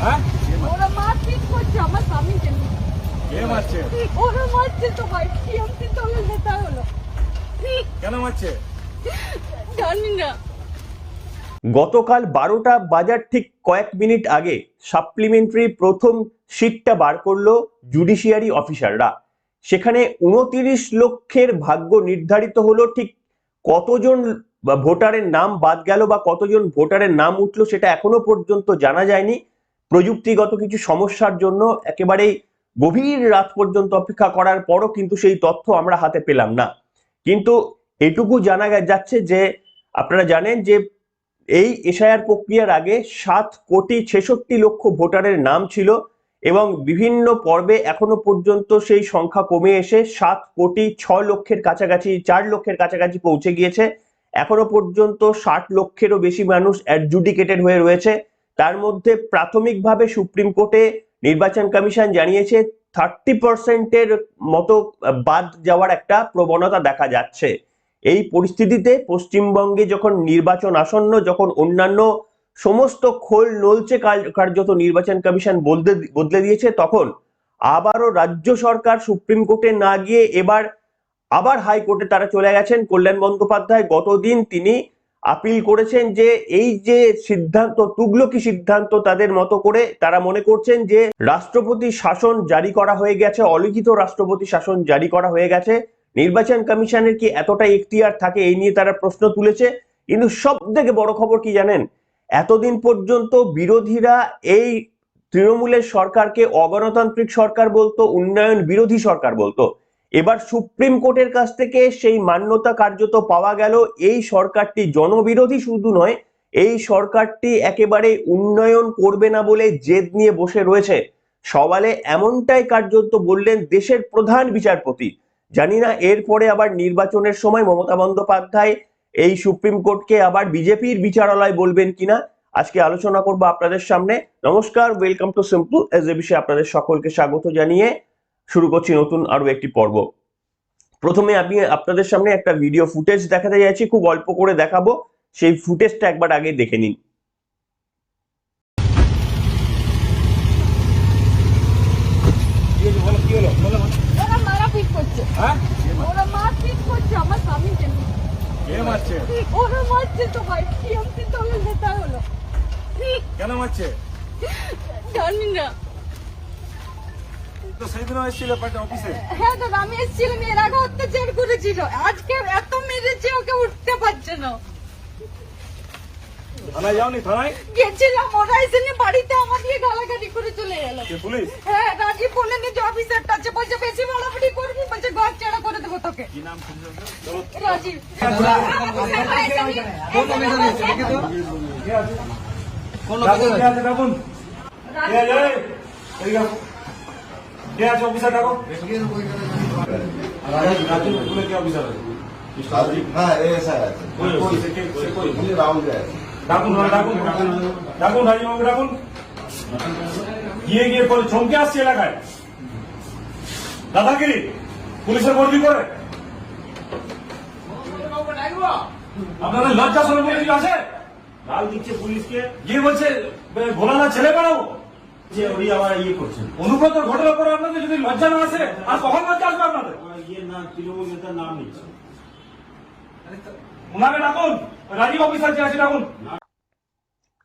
হ্যাঁ ওরা মারপিট করছে আমার স্বামীকে নিয়ে। কে মারছে? ওরা মারছে তো ভাই, টিএমসি দলের নেতা হলো। কেন মারছে? জানি না। গতকাল 12টা বাজার ঠিক কয়েক মিনিট আগে সাপ্লিমেন্টারি প্রথম শীটটা বার করলো জুডিশিয়ারি অফিসাররা। সেখানে 29 লক্ষের ভাগ্য নির্ধারিত হলো। ঠিক কতজন ভোটারের নাম বাদ গেল বা কতজন ভোটারের নাম উঠলো সেটা এখনো পর্যন্ত জানা যায়নি। প্রযুক্তিগত কিছু সমস্যার জন্য একেবারেই গভীর রাত পর্যন্ত অপেক্ষা করার পরও কিন্তু সেই তথ্য আমরা হাতে পেলাম না। কিন্তু এটুকু জানা যাচ্ছে যে আপনারা জানেন যে এই এসআইআর প্রক্রিয়ার আগে 7,66,00,000 ভোটারের নাম ছিল এবং বিভিন্ন পর্বে এখনো পর্যন্ত সেই সংখ্যা কমে এসে 7,06,00,000 কাছাকাছি 4 লক্ষের কাছাকাছি পৌঁছে গিয়েছে। এখনো পর্যন্ত 60 লক্ষেরও বেশি মানুষ অ্যাডজুডিকেটেড হয়ে রয়েছে। তার মধ্যে প্রাথমিকভাবে সুপ্রিম কোর্টে নির্বাচন কমিশন জানিয়েছে 30% মতো বাদ যাওয়ার একটা প্রবণতা দেখা যাচ্ছে। এই পরিস্থিতিতে পশ্চিমবঙ্গে যখন নির্বাচন আসন্ন, যখন অন্যান্য সমস্ত খোল নলচে কার্যত নির্বাচন কমিশন বদলে দিয়েছে, তখন আবারও রাজ্য সরকার সুপ্রিম কোর্টে না গিয়ে এবার আবার হাইকোর্টে তারা চলে গেছেন। কল্যাণ বন্দ্যোপাধ্যায় গতদিন তিনি আপিল করেছেন যে এই যে সিদ্ধান্ত, তুগলকি সিদ্ধান্ত তাদের মতো করে তারা মনে করছেন যে রাষ্ট্রপতি শাসন জারি করা হয়ে গেছে, অলিখিত রাষ্ট্রপতি শাসন জারি করা হয়ে গেছে। নির্বাচন কমিশনের কি এতটা এখতিয়ার থাকে, এই নিয়ে তারা প্রশ্ন তুলেছে। কিন্তু সব থেকে বড় খবর কি জানেন, এতদিন পর্যন্ত বিরোধীরা এই তৃণমূলের সরকারকে অগণতান্ত্রিক সরকার বলতো, উন্নয়ন বিরোধী সরকার বলতো। এবার সুপ্রিম কোর্টের কাছ থেকে সেই মান্যতা কার্যত পাওয়া গেল। এই সরকারটি জনবিরোধী শুধু নয়, এই সরকারটি একেবারে উন্নয়ন করবে না বলে জেদ নিয়ে বসে রয়েছে। সওয়ালে এমনটাই কার্যত বললেন দেশের প্রধান বিচারপতি। জানি না এরপরে আবার নির্বাচনের সময় মমতা বন্দ্যোপাধ্যায় এই সুপ্রিম কোর্টকে আবার বিজেপির বিচারালয় বলবেন কিনা। আজকে আলোচনা করবো আপনাদের সামনে। নমস্কার, welcome to simple as a বিষয়ে আপনাদের সকলকে স্বাগত জানিয়ে শুরু করছি নতুন আরো একটি পর্ব। প্রথমে আমি আপনাদের সামনে একটা ভিডিও ফুটেজ দেখাতে যাচ্ছি, খুব অল্প করে দেখাবো। সেই ফুটেজটা একবার আগে দেখে নিন। ওরা মারপিট করছে। হ্যাঁ ওরা মারপিট করছে আমার স্বামীকে নিয়ে। কে মারছে? ওরা মারছে তো ভাই, টিএমসি দলের নেতা হলো। কেন মারছে? জানি না। তো সেদিনও এসেছিল পার্টি অফিসে। হ্যাঁ দাদা, আমি এসেছিলাম, এর আগে অত্যাচার করেছিল, আজকে এত মেরেছে ওকে উঠতে পারছে না। থানায় যাওনি? থানায় গেছিলাম, ওরা এসে নিয়ে বাড়িতে আমার দিয়ে গালাগালি করে চলে গেল। কে পুলিশ? হ্যাঁ, রাজীব বললেন যে অফিসারটা আছে, বলছে বেশি বাড়াবাড়ি করবি, বলছে ঘর ছাড়া করে দেবো তোকে। কি নাম শুনছো? রাজীব অফিসার ডাকো। হ্যাঁ এসআই আছে রাহুল আছে ডাকুন ডাকুন ডাকুন রাজীববাবু ডাকুন। গিয়ে গিয়ে পরে চমকে আসছে এলাকায় দাদাগিরি পুলিশের বদলি করে। আপনাদের লজ্জা শরম বলে কিছু আছে? লাল দিচ্ছে পুলিশকে গিয়ে বলছে ভোলানা ছেলে বানাবো। যে ওই আবার ইয়ে করছেন অনুব্রতর ঘটনার পরে আপনাদের যদি লজ্জা না আসে, আর কখন লজ্জা আসবে আপনাদের? ইয়ে না তৃণমূল নেতার নাম নিচ্ছে ওনাকে ডাকুন, রাজীব অফিসার যে আছে ডাকুন।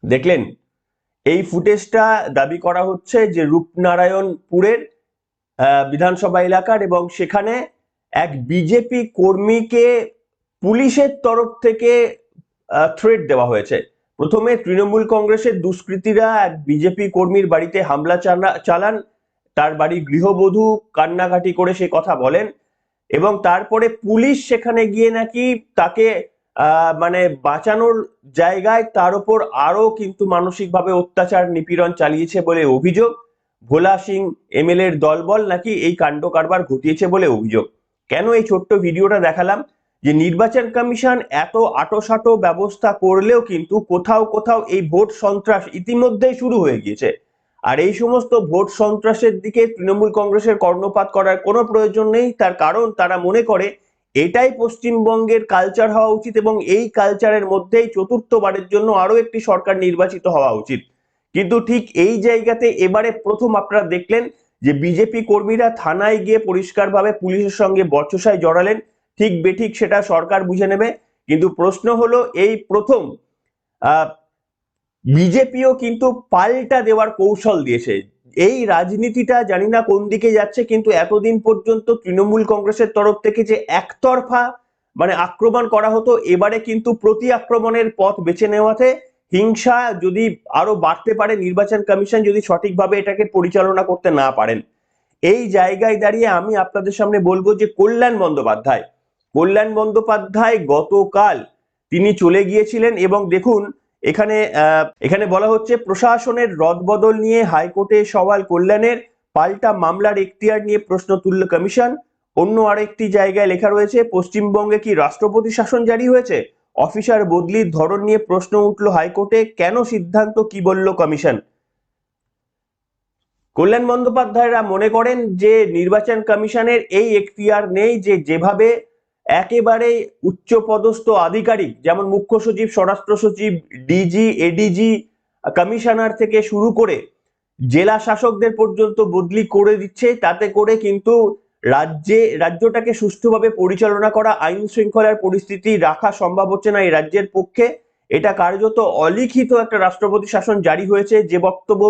দেখলেন এই ফুটেজটা দাবি করা হচ্ছে যে রূপনারায়ণপুরের বিধানসভা এলাকার, এবং সেখানে এক বিজেপি কর্মীকে পুলিশের তরফ থেকে থ্রেট দেওয়া হয়েছে। প্রথমে তৃণমূল কংগ্রেসের দুষ্কৃতীরা এক বিজেপি কর্মীর বাড়িতে হামলা চালান, তার বাড়ির গৃহবধূ কান্নাকাটি করে সে কথা বলেন, এবং তারপরে পুলিশ সেখানে গিয়ে নাকি তাকে মানে বাঁচানোর জায়গায় তার উপর আরো কিন্তু মানসিকভাবে অত্যাচার নিপীড়ন চালিয়েছে বলে অভিযোগ। ভোলা সিং এমএলএ এর দলবল নাকি এই কাণ্ড কারবার ঘটিয়েছে বলে অভিযোগ। কেন এই ছোট্ট ভিডিওটা দেখালাম, যে নির্বাচন কমিশন এত আঁটোসাঁটো ব্যবস্থা করলেও কিন্তু কোথাও কোথাও এই ভোট সন্ত্রাস ইতিমধ্যেই শুরু হয়ে গিয়েছে। আর এই সমস্ত ভোট সন্ত্রাসের দিকে তৃণমূল কংগ্রেসের কর্ণপাত করার কোনো প্রয়োজন নেই। তার কারণ তারা মনে করে এটাই পশ্চিমবঙ্গের কালচার হওয়া উচিত এবং এই কালচারের মধ্যেই চতুর্থবারের জন্য আরো একটি সরকার নির্বাচিত হওয়া উচিত। কিন্তু ঠিক এই জায়গাতে এবারে প্রথম আপনারা দেখলেন যে বিজেপি কর্মীরা থানায় গিয়ে পরিষ্কারভাবে পুলিশের সঙ্গে বচসায় জড়ালেন। ঠিক বেঠিক সেটা সরকার বুঝে নেবে, কিন্তু প্রশ্ন হলো এই প্রথম বিজেপিও কিন্তু পাল্টা দেওয়ার কৌশল দিয়েছে। এই রাজনীতিটা জানি না কোন দিকে যাচ্ছে, কিন্তু এতদিন পর্যন্ত তৃণমূল কংগ্রেসের তরফ থেকে যে একতরফা মানে আক্রমণ করা হতো, এবারে কিন্তু প্রতি আক্রমণের পথ বেছে নেওয়াতে হিংসা যদি আরো বাড়তে পারে, নির্বাচন কমিশন যদি সঠিকভাবে এটাকে পরিচালনা করতে না পারেন। এই জায়গায় দাঁড়িয়ে আমি আপনাদের সামনে বলবো যে কল্যাণ বন্দ্যোপাধ্যায় গতকাল তিনি চলে গিয়েছিলেন এবং দেখুন এখানে বলা হচ্ছে প্রশাসনের রদবদল নিয়ে হাইকোর্টে সওয়াল কল্যাণের, পাল্টা মামলার এখতিয়ার নিয়ে প্রশ্ন তুলল কমিশন। অন্য আরেকটি জায়গায় লেখা রয়েছে পশ্চিমবঙ্গে কি রাষ্ট্রপতি শাসন জারি হয়েছে, অফিসার বদলির ধরন নিয়ে প্রশ্ন উঠল হাইকোর্টে, কেন সিদ্ধান্ত কি বলল কমিশন। কল্যাণ বন্দ্যোপাধ্যায়রা মনে করেন যে নির্বাচন কমিশনের এই এখতিয়ার নেই, যে যেভাবে একেবারে উচ্চপদস্থ আধিকারিক যেমন মুখ্য সচিব, স্বরাষ্ট্র সচিব, ডিজি, এডিজি, কমিশনার থেকে শুরু করে জেলা শাসকদের পর্যন্ত বদলি করে দিচ্ছে, তাতে করে কিন্তু রাজ্যটাকে সুষ্ঠুভাবে পরিচালনা করা, আইন শৃঙ্খলার পরিস্থিতি রাখা সম্ভব হচ্ছে না এই রাজ্যের পক্ষে। এটা কার্যত অলিখিত একটা রাষ্ট্রপতি শাসন জারি হয়েছে, যে বক্তব্য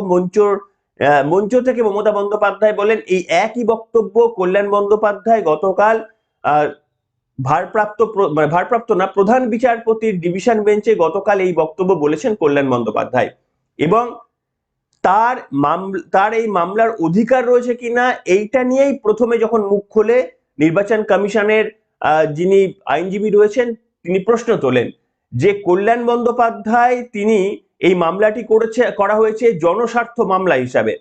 মঞ্চ থেকে মমতা বন্দ্যোপাধ্যায় বলেন, এই একই বক্তব্য কল্যাণ বন্দ্যোপাধ্যায় গতকাল প্রধান বিচারপতির ডিভিশন বেঞ্চে গতকাল এই বক্তব্য বলেছেন কল্যাণ বন্দ্যোপাধ্যায়। এবং তার এই মামলার অধিকার রয়েছে কিনা এইটা নিয়েই প্রথমে যখন মুখ খোলে নির্বাচন কমিশনের যিনি আইনজীবী রয়েছেন, তিনি প্রশ্ন তোলেন যে কল্যাণ বন্দ্যোপাধ্যায় তিনি এই মামলাটি করা হয়েছে জনস্বার্থ মামলা হিসাবে,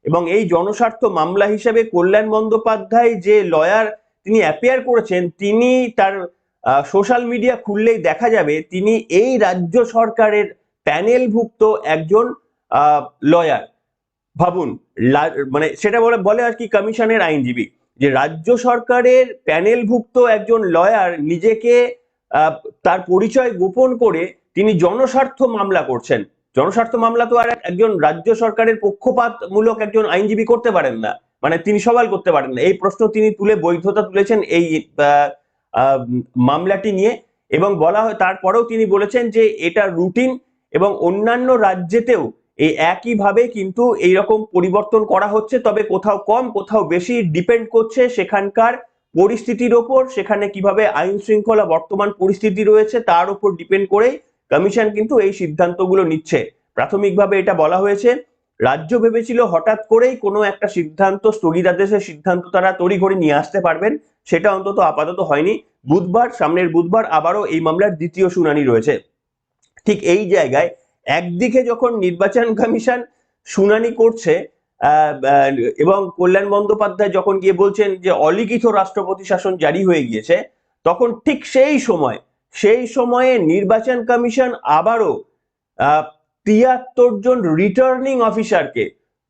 এবং এই জনস্বার্থ মামলা হিসাবে কল্যাণ বন্দ্যোপাধ্যায় যে লয়ার তিনি অ্যাপিয়ার করেছেন, তিনি তার সোশ্যাল মিডিয়া খুললেই দেখা যাবে তিনি এই রাজ্য সরকারের প্যানেলভুক্ত একজন লয়ার। ভাবুন, মানে সেটা বলে আর কি কমিশনের আইনজীবী, যে রাজ্য সরকারের প্যানেলভুক্ত একজন লয়ার নিজেকে তার পরিচয় গোপন করে তিনি জনস্বার্থ মামলা করছেন। জনস্বার্থ মামলা তো আর একজন রাজ্য সরকারের পক্ষপাতমূলক একজন আইনজীবী করতে পারেন না, মানে তিনি সওয়াল করতে পারেন না। এই প্রশ্ন তিনি বৈধতা তুলেছেন এই মামলাটি নিয়ে, এবং বলা হয় তারপরেও তিনি বলেছেন যে এটা রুটিন এবং অন্যান্য রাজ্যেতেও এই একইভাবে কিন্তু এইরকম পরিবর্তন করা হচ্ছে, তবে কোথাও কম কোথাও বেশি, ডিপেন্ড করছে সেখানকার পরিস্থিতির ওপর, সেখানে কিভাবে আইন শৃঙ্খলা বর্তমান পরিস্থিতি রয়েছে তার উপর ডিপেন্ড করে কমিশন কিন্তু এই সিদ্ধান্তগুলো নিচ্ছে। প্রাথমিকভাবে এটা বলা হয়েছে, রাজ্য ভেবেছিল হঠাৎ করেই কোনো একটা সিদ্ধান্ত, স্থগিতাদেশের সিদ্ধান্ত তারা তড়িঘড়ি নিয়ে আসতে পারবেন, সেটা অন্তত আপাতত হয়নি। সামনের বুধবার আবারও এই মামলার দ্বিতীয় শুনানি রয়েছে। ঠিক এই জায়গায় একদিকে যখন নির্বাচন কমিশন শুনানি করছে এবং কল্যাণ বন্দ্যোপাধ্যায় যখন গিয়ে বলছেন যে অলিখিত রাষ্ট্রপতি শাসন জারি হয়ে গিয়েছে, তখন ঠিক সেই সময়ে নির্বাচন কমিশন আবারও 73 জন রিটার্নিং অফিসারকে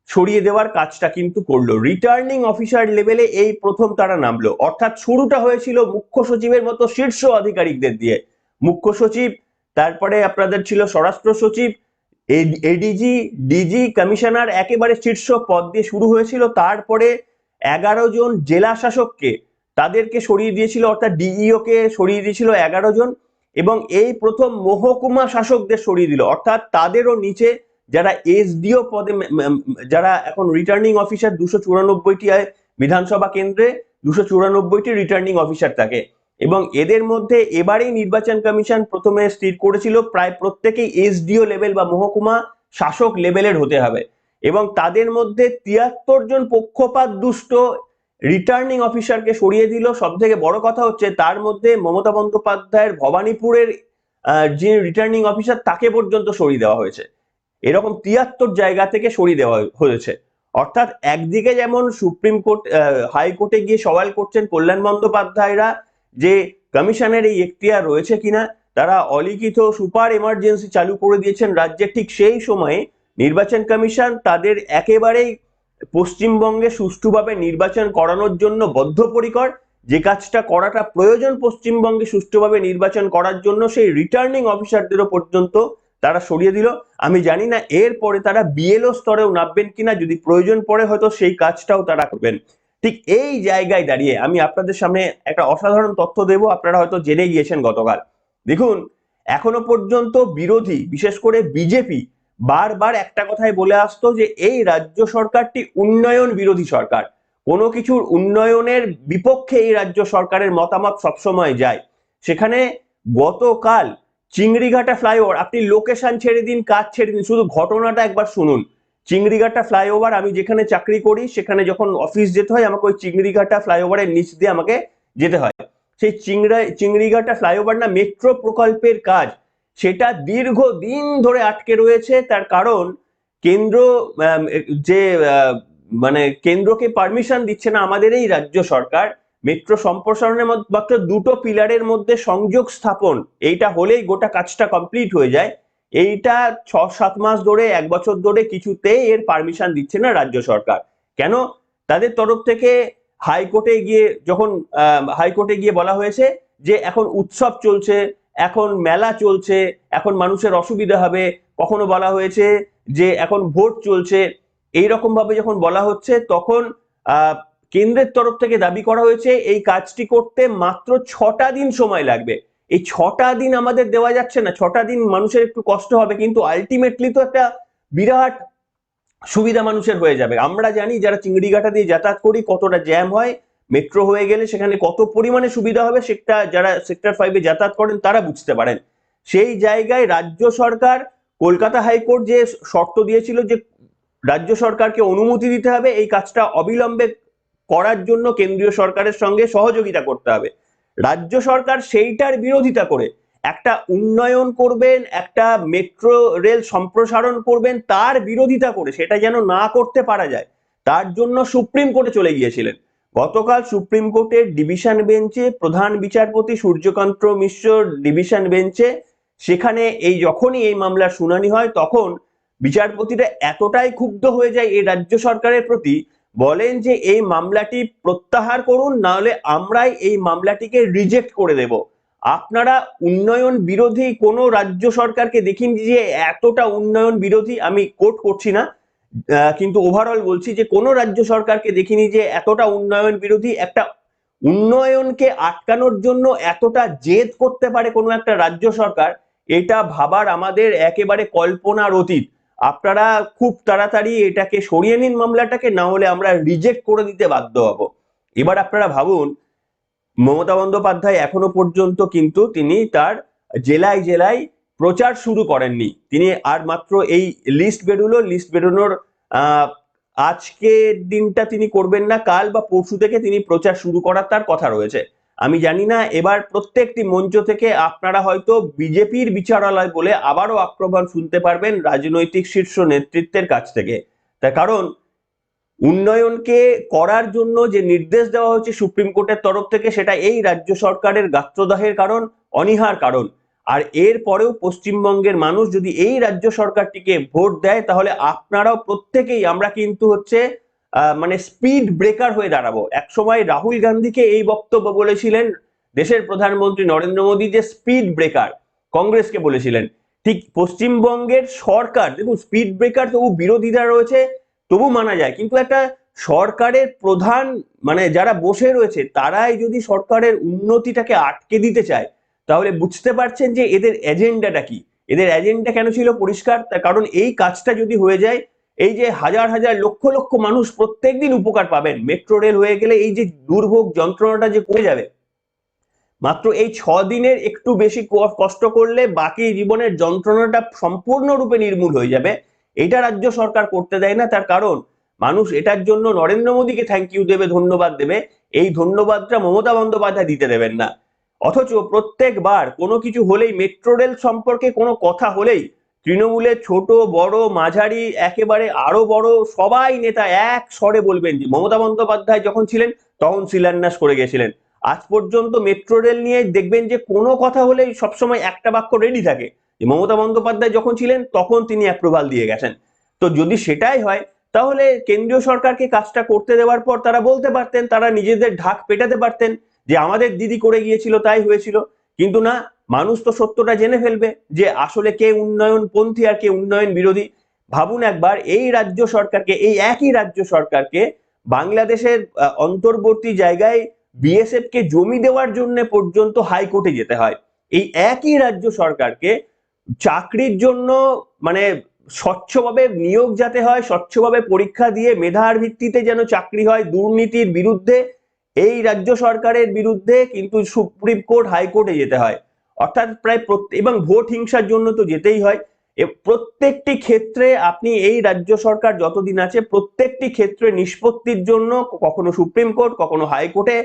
সরিয়ে দেওয়ার কাজটা কিন্তু করলো। রিটার্নিং অফিসার লেভেলে এই প্রথম তারা নামলো, অর্থাৎ শুরুটা হয়েছিল মুখ্য সচিবের মতো শীর্ষ আধিকারিকদের দিয়ে। মুখ্য সচিব, তারপরে আপনাদের ছিল স্বরাষ্ট্র সচিব, এডিজি, ডিজি, কমিশনার, একেবারে শীর্ষ পদ দিয়ে শুরু হয়েছিল। তারপরে 11 জন জেলা শাসককে তাদেরকে সরিয়ে দিয়েছিল, অর্থাৎ ডিইও কে সরিয়ে দিয়েছিল 11 জন, এবং এই প্রথম মহকুমা শাসকদের সরিয়ে দিল, অর্থাৎ তাদেরও নিচে যারা এসডিও পদে, যারা এখন রিটার্নিং অফিসার 294টি বিধানসভা কেন্দ্রে 294টি রিটার্নিং অফিসার থাকে, এবং এদের মধ্যে এবারেই নির্বাচন কমিশন প্রথমে স্থির করেছিল প্রায় প্রত্যেকেই এসডিও লেভেল বা মহকুমা শাসক লেভেলের হতে হবে, এবং তাদের মধ্যে 73 জন পক্ষপাত দুষ্ট রিটার্নিং অফিসারকে সরিয়ে দিল। সব থেকে বড় কথা হচ্ছে তার মধ্যে মমতা বন্দ্যোপাধ্যায়ের ভবানীপুরের যে রিটার্নিং অফিসার তাকে পর্যন্ত সরিয়ে দেওয়া হয়েছে। এরকম 73 জায়গা থেকে সরিয়ে দেওয়া হয়েছে। অর্থাৎ একদিকে যেমন সুপ্রিম কোর্ট, হাইকোর্টে গিয়ে সওয়াল করছেন কল্যাণ বন্দ্যোপাধ্যায়রা যে কমিশনের এই এখতিয়ার রয়েছে কিনা, তারা অলিখিত সুপার এমার্জেন্সি চালু করে দিয়েছেন রাজ্যে। ঠিক সেই সময়ে নির্বাচন কমিশন তাদের একেবারেই পশ্চিমবঙ্গে সুষ্ঠুভাবে নির্বাচন করানোর জন্য বদ্ধপরিকর, যে কাজটা করাটা প্রয়োজন পশ্চিমবঙ্গে সুষ্ঠুভাবে নির্বাচন করার জন্য, সেই রিটার্নিং অফিসারদেরও পর্যন্ত তারা সরিয়ে দিল। আমি জানি না এরপরে তারা বিএলও স্তরেও নামবেন কিনা, যদি প্রয়োজন পড়ে হয়তো সেই কাজটাও তারা করবেন। ঠিক এই জায়গায় দাঁড়িয়ে আমি আপনাদের সামনে একটা অসাধারণ তথ্য দেব, আপনারা হয়তো জেনে গিয়েছেন গতকাল। দেখুন, এখনো পর্যন্ত বিরোধী, বিশেষ করে বিজেপি বারবার একটা কথাই বলে আসতো যে এই রাজ্য সরকারটি উন্নয়ন বিরোধী সরকার, কোনো কিছুর উন্নয়নের বিপক্ষে এই রাজ্য সরকারের মতামত সবসময় যায়। সেখানে গতকাল চিংড়িঘাটা ফ্লাইওভার, আপনি লোকেশন ছেড়ে দিন, কাজ ছেড়ে দিন, শুধু ঘটনাটা একবার শুনুন। চিংড়িঘাটা ফ্লাইওভার, আমি যেখানে চাকরি করি সেখানে যখন অফিস যেতে হয় আমাকে ওই চিংড়িঘাটা ফ্লাইওভারের নিচ দিয়ে আমাকে যেতে হয়। সেই চিংড়িঘাটা ফ্লাইওভার না মেট্রো প্রকল্পের কাজ, সেটা দীর্ঘদিন ধরে আটকে রয়েছে। তার কারণ কেন্দ্র যে মানে কেন্দ্রকে পারমিশন দিচ্ছে না আমাদের এই রাজ্য সরকার। মেট্রো সম্প্রসারণের মাত্র 2টো পিলারের মধ্যে সংযোগ স্থাপন, এইটা হলেই গোটা কাজটা কমপ্লিট হয়ে যায়। এইটা 6-7 মাস ধরে, 1 বছর ধরে কিছুতেই এর পারমিশন দিচ্ছে না রাজ্য সরকার। কেন? তাদের তরফ থেকে হাইকোর্টে গিয়ে বলা হয়েছে যে এখন উৎসব চলছে, এখন মেলা চলছে, এখন মানুষের অসুবিধা হবে। কখনো বলা হয়েছে যে এখন ভোট চলছে। এইরকম ভাবে যখন বলা হচ্ছে তখন কেন্দ্রের তরফ থেকে দাবি করা হয়েছে এই কাজটি করতে মাত্র 6টা দিন সময় লাগবে। এই 6টা দিন আমাদের দেওয়া যাচ্ছে না। 6টা দিন মানুষের একটু কষ্ট হবে, কিন্তু আলটিমেটলি তো একটা বিরাট সুবিধা মানুষের হয়ে যাবে। আমরা জানি যারা চিংড়িঘাটা দিয়ে যাতায়াত করি কতটা জ্যাম হয়, মেট্রো হয়ে গেলে সেখানে কত পরিমাণে সুবিধা হবে সেটা যারা সেক্টর 5-এ যাতায়াত করেন তারা বুঝতে পারেন। সেই জায়গায় রাজ্য সরকার, কলকাতা হাইকোর্ট যে শর্ত দিয়েছিল যে রাজ্য সরকারকে অনুমতি দিতে হবে এই কাজটা অবিলম্বে করার জন্য, কেন্দ্রীয় সরকারের সঙ্গে সহযোগিতা করতে হবে, রাজ্য সরকার সেইটার বিরোধিতা করে একটা উন্নয়ন করবেন, একটা মেট্রো রেল সম্প্রসারণ করবেন, তার বিরোধিতা করে সেটা যেন না করতে পারা যায় তার জন্য সুপ্রিম কোর্টে চলে গিয়েছিলেন। গতকাল সুপ্রিম কোর্টের ডিভিশন বেঞ্চে প্রধান বিচারপতি সূর্যকান্ত মিশ্র ডিভিশন বেঞ্চে, সেখানে যখনই এই মামলার শুনানি হয় তখন বিচারপতিরা এতটাই ক্ষুব্ধ হয়ে যায় এই রাজ্য সরকারের প্রতি, বলেন যে এই মামলাটি প্রত্যাহার করুন, নাহলে আমরাই এই মামলাটিকে রিজেক্ট করে দেব। আপনারা উন্নয়ন বিরোধী কোন রাজ্য সরকারকে দেখিনি যে এতটা উন্নয়ন বিরোধী, আমি কোট করছি না কিন্তু ওভারঅল বলছি যে কোন রাজ্য সরকারকে দেখিনি যে এতটা উন্নয়ন বিরোধী, একটা উন্নয়নকে আটকানোর জন্য এতটা জেদ করতে পারে কোনো একটা রাজ্য সরকার। এটা ভাবার আমাদের একেবারে কল্পনার অতীত। আপনারা খুব তাড়াতাড়ি এটাকে সরিয়ে নিন মামলাটাকে, না হলে আমরা রিজেক্ট করে দিতে বাধ্য হব। এবার আপনারা ভাবুন, মমতা বন্দ্যোপাধ্যায় এখনো পর্যন্ত কিন্তু তিনি তার জেলায় জেলায় প্রচার শুরু করেননি। তিনি আর মাত্র এই লিস্ট বেরোনোর আজকের দিনটা তিনি করবেন না, কাল বা পরশু থেকে তিনি প্রচার শুরু করার তার কথা রয়েছে। আমি জানি না এবার প্রত্যেকটি মঞ্চ থেকে আপনারা হয়তো বিজেপির বিচারালয় বলে আবারও আক্রমণ শুনতে পারবেন রাজনৈতিক শীর্ষ নেতৃত্বের কাছ থেকে। তার কারণ উন্নয়নকে করার জন্য যে নির্দেশ দেওয়া হচ্ছে সুপ্রিম কোর্টের তরফ থেকে, সেটা এই রাজ্য সরকারের গাত্রদাহের কারণ, অনীহার কারণ। আর এর পরেও পশ্চিমবঙ্গের মানুষ যদি এই রাজ্য সরকারটিকে ভোট দেয় তাহলে আপনারাও প্রত্যেকেই, আমরা কিন্তু মানে স্পিড ব্রেকার হয়ে দাঁড়াবো। একসময় রাহুল গান্ধীকে এই বক্তব্য বলেছিলেন দেশের প্রধানমন্ত্রী নরেন্দ্র মোদী যে স্পিড ব্রেকার, কংগ্রেসকে বলেছিলেন। ঠিক পশ্চিমবঙ্গের সরকার, দেখুন স্পিড ব্রেকার তবু বিরোধীরা রয়েছে তবু মানা যায়, কিন্তু একটা সরকারের প্রধান মানে যারা বসে রয়েছে তারাই যদি সরকারের উন্নতিটাকে আটকে দিতে চায় তাহলে বুঝতে পারছেন যে এদের এজেন্ডাটা কি। এদের এজেন্ডা কেন ছিল পরিষ্কার, তার কারণ এই কাজটা যদি হয়ে যায়, এই যে হাজার হাজার লক্ষ লক্ষ মানুষ প্রত্যেকদিন উপকার পাবেন, মেট্রো রেল হয়ে গেলে এই যে দুর্ভোগ যন্ত্রণাটা যে কমে যাবে, মাত্র এই 6 দিনের একটু বেশি কষ্ট করলে বাকি জীবনের যন্ত্রণাটা সম্পূর্ণরূপে নির্মূল হয়ে যাবে। এটা রাজ্য সরকার করতে দেয় না। তার কারণ মানুষ এটার জন্য নরেন্দ্র মোদীকে থ্যাংক ইউ দেবে, ধন্যবাদ দেবে, এই ধন্যবাদটা মমতা বন্দ্যোপাধ্যায় দিতে দেবেন না। অথচ প্রত্যেকবার কোনো কিছু হলেই, মেট্রো রেল সম্পর্কে কোনো কথা হলেই তৃণমূলের ছোট বড় মাঝারি একেবারে আরো বড় সবাই নেতা এক স্বরে বলবেন যে মমতা বন্দ্যোপাধ্যায় যখন ছিলেন তখন শিলান্যাস করে গেছিলেন। আজ পর্যন্ত মেট্রো রেল নিয়ে দেখবেন যে কোনো কথা হলেই সবসময় একটা বাক্য রেডি থাকে যে মমতা বন্দ্যোপাধ্যায় যখন ছিলেন তখন তিনি অ্যাপ্রুভাল দিয়ে গেছেন। তো যদি সেটাই হয় তাহলে কেন্দ্রীয় সরকারকে কাজটা করতে দেওয়ার পর তারা বলতে পারতেন, তারা নিজেদের ঢাক পেটাতে পারতেন যে আমাদের দিদি করে গিয়েছিল তাই হয়েছিল। কিন্তু না, মানুষ তো সত্যটা জেনে ফেলবে যে আসলে কে উন্নয়নপন্থী আর কে উন্নয়ন বিরোধী। ভাবুন একবার, এই রাজ্য সরকারকে, এই একই রাজ্য সরকারকে বাংলাদেশের অন্তর্বর্তী জায়গায় বিএসএফ কে জমি দেওয়ার জন্য পর্যন্ত হাইকোর্টে যেতে হয়। এই একই রাজ্য সরকারকে চাকরির জন্য মানে স্বচ্ছভাবে নিয়োগ যাতে হয়, স্বচ্ছভাবে পরীক্ষা দিয়ে মেধার ভিত্তিতে যেন চাকরি হয়, দুর্নীতির বিরুদ্ধে এই রাজ্য সরকারের বিরুদ্ধে কিন্তু সুপ্রিম কোর্ট হাইকোর্টে যেতে হয়। অর্থাৎ প্রায় এবং ভোট হিংসার জন্য তো যেতেই হয়। প্রত্যেকটি ক্ষেত্রে আপনি এই রাজ্য সরকার যতদিন আছে প্রত্যেকটি ক্ষেত্রে নিষ্পত্তির জন্য কখনো সুপ্রিম কোর্ট কখনো হাইকোর্টে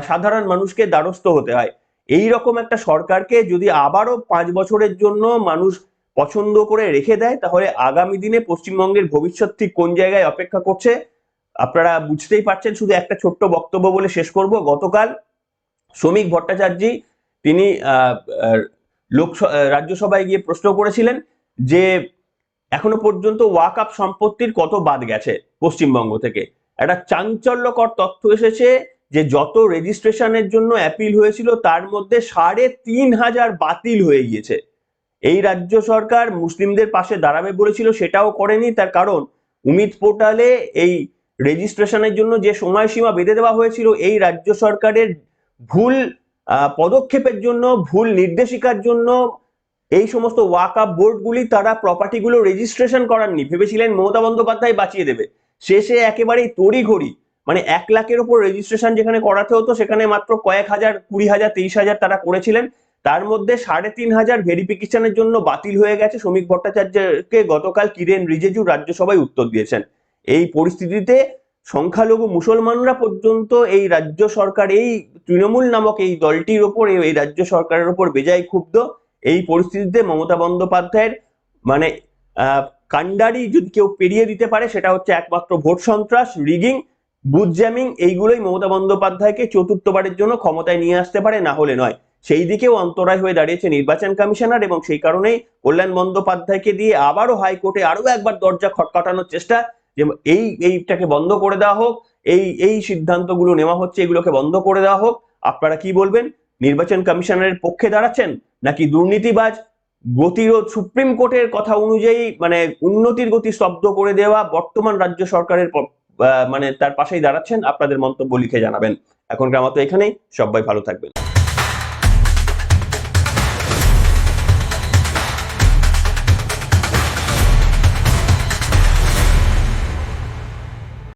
সাধারণ মানুষকে দ্বারস্থ হতে হয়। এই রকম একটা সরকারকে যদি আবারও 5 বছরের জন্য মানুষ পছন্দ করে রেখে দেয়, তাহলে আগামী দিনে পশ্চিমবঙ্গের ভবিষ্যৎ ঠিক কোন জায়গায় অপেক্ষা করছে আপনারা বুঝতেই পারছেন। শুধু একটা ছোট্ট বক্তব্য বলে শেষ করব। গতকাল শ্রমিক ভট্টাচার্য তিনি রাজ্যসভায় গিয়ে প্রশ্ন করেছিলেন যে এখনো পর্যন্ত ওয়াকআপ সম্পত্তির কত বাদ গেছে পশ্চিমবঙ্গ থেকে। একটা চাঞ্চল্যকর তথ্য এসেছে যে যত রেজিস্ট্রেশনের জন্য অ্যাপিল হয়েছিল তার মধ্যে 3,500 বাতিল হয়ে গিয়েছে। এই রাজ্য সরকার মুসলিমদের পাশে দাঁড়াবে বলেছিল, সেটাও করেনি। তার কারণ উমিদ পোর্টালে এই রেজিস্ট্রেশনের জন্য যে সময়সীমা বেঁধে দেওয়া হয়েছিল, এই রাজ্য সরকারের ভুল পদক্ষেপের জন্য, ভুল নির্দেশিকার জন্য এই সমস্ত ওয়াকআপ বোর্ডগুলি তারা প্রপার্টিগুলো রেজিস্ট্রেশন করাননি। ভেবেছিলেন মমতা বন্দ্যোপাধ্যায় বাঁচিয়ে দেবে, শেষে একেবারেই তড়িঘড়ি মানে 1 লাখের উপর রেজিস্ট্রেশন যেখানে করাতে হতো সেখানে মাত্র কয়েক হাজার, 20,000 23,000 তারা করেছিলেন। তার মধ্যে 3,500 ভেরিফিকেশনের জন্য বাতিল হয়ে গেছে। শ্রমিক ভট্টাচার্যকে গতকাল কিরেন রিজিজু রাজ্যসভায় উত্তর দিয়েছেন। এই পরিস্থিতিতে সংখ্যালঘু মুসলমানরা পর্যন্ত এই রাজ্য সরকার, এই তৃণমূল নামক এই দলটির ওপর, এই রাজ্য সরকারের ওপর বেজায় ক্ষুব্ধ। এই পরিস্থিতিতে মমতা বন্দ্যোপাধ্যায়ের মানে কান্ডারি যদি কেউ পেরিয়ে দিতে পারে সেটা হচ্ছে একমাত্র ভোট সন্ত্রাস, রিগিং, বুথ জ্যামিং। এইগুলোই মমতা বন্দ্যোপাধ্যায়কে চতুর্থবারের জন্য ক্ষমতায় নিয়ে আসতে পারে, না হলে নয়। সেই দিকেও অন্তরায় হয়ে দাঁড়িয়েছে নির্বাচন কমিশনার, এবং সেই কারণেই কল্যাণ বন্দ্যোপাধ্যায়কে দিয়ে আবারও হাইকোর্টে আরো একবার দরজা খটখটানোর চেষ্টা যে এইটাকে বন্ধ করে দেওয়া হোক, এই সিদ্ধান্তগুলো নেওয়া হচ্ছে এগুলোকে বন্ধ করে দেওয়া হোক। আপনারা কি বলবেন? নির্বাচন কমিশনারের পক্ষে দাঁড়াচ্ছেন নাকি দুর্নীতিবাজ গতিরোধ সুপ্রিম কোর্টের কথা অনুযায়ী মানে উন্নতির গতি স্তব্ধ করে দেওয়া বর্তমান রাজ্য সরকারের মানে তার পাশেই দাঁড়াচ্ছেন? আপনাদের মন্তব্য লিখে জানাবেন। এখনকার মতো এখানেই, সবাই ভালো থাকবেন।